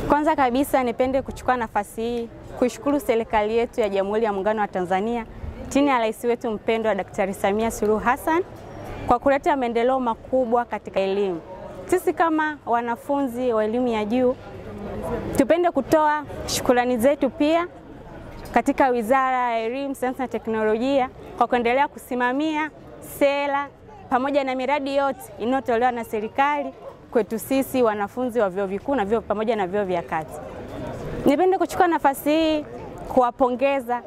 Kwanza kabisa nipende kuchukua nafasi hii kuishukuru serikali yetu ya Jamhuri ya Muungano wa Tanzania chini ya rais wetu mpendwa Daktari Samia Suluhu Hassan kwa kuleta maendeleo makubwa katika elimu. Sisi kama wanafunzi wa elimu ya juu tupende kutoa shukrani zetu pia katika Wizara ya Elimu, Sayansi na Teknolojia kwa kuendelea kusimamia sera pamoja na miradi yote inayotolewa na serikali kwetu sisi wanafunzi wa vyuo vikuu na vyuo pamoja na vyuo vya kati. Nipende kuchukua nafasi hii kuwapongeza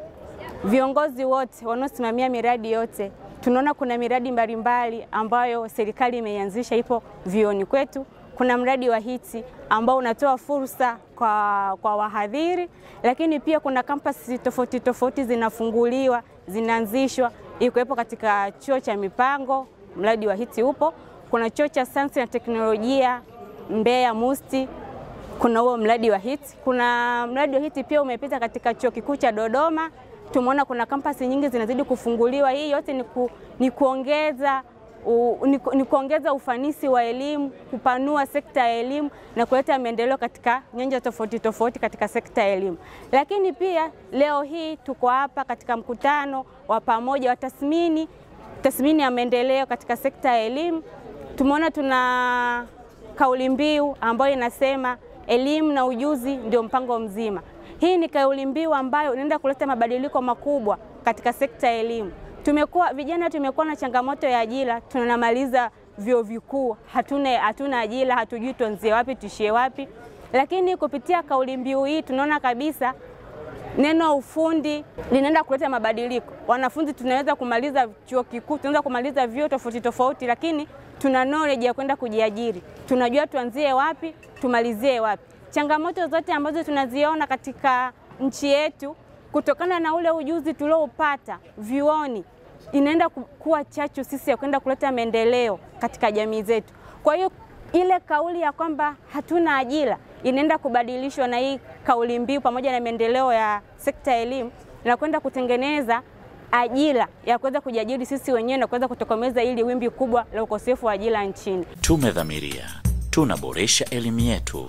viongozi wote wanaosimamia miradi yote. Tunaona kuna miradi mbalimbali ambayo serikali imeianzisha ipo vyuoni kwetu. Kuna mradi wa HEET ambao unatoa fursa kwa wahadhiri, lakini pia kuna kampasi tofauti zinafunguliwa, zinaanzishwa. Iko katika chuo cha mipango, mradi wa HEET upo. Kuna chuo cha sayansi na teknolojia Mbeya MUST, kuna huo mradi wa HEET. Kuna mradi wa HEET pia umepita katika chuo kikuu cha Dodoma. Tumeona kuna kampasi nyingi zinazidi kufunguliwa. Hii yote ni kuongeza ufanisi wa elimu, kupanua sekta ya elimu na kuleta maendeleo katika nyanja tofauti katika sekta ya elimu. Lakini pia leo hii tuko hapa katika mkutano wa pamoja wa tathmini ya maendeleo katika sekta ya elimu. Tumeona tuna kauli mbiu ambayo inasema elimu na ujuzi ndio mpango mzima. Hii ni kauli mbiu ambayo inaenda kuleta mabadiliko makubwa katika sekta ya elimu. Vijana tumekuwa na changamoto ya ajira, tunamaliza vyuo vikuu, hatuna ajira, hatujui tuanzie wapi tuishie wapi. Lakini kupitia kauli mbiu hii tunaona kabisa neno ufundi linaenda kuleta mabadiliko. Wanafunzi tunaweza kumaliza chuo kikuu, tunaweza kumaliza vyuo tofauti, lakini tuna knowledge ya kwenda kujiajiri. Tunajua tuanzie wapi, tumalizie wapi. Changamoto zote ambazo tunaziona katika nchi yetu kutokana na ule ujuzi tuliopata vyuoni inaenda kuwa chachu sisi ya kwenda kuleta maendeleo katika jamii zetu. Kwa hiyo ile kauli ya kwamba hatuna ajira inaenda kubadilishwa na hii kauli mbiu pamoja na maendeleo ya sekta ya elimu na kwenda kutengeneza ajira ya kuweza kujiajiri sisi wenyewe na kuweza kutokomeza ili wimbi kubwa la ukosefu wa ajira nchini. Tumedhamiria, tunaboresha elimu yetu.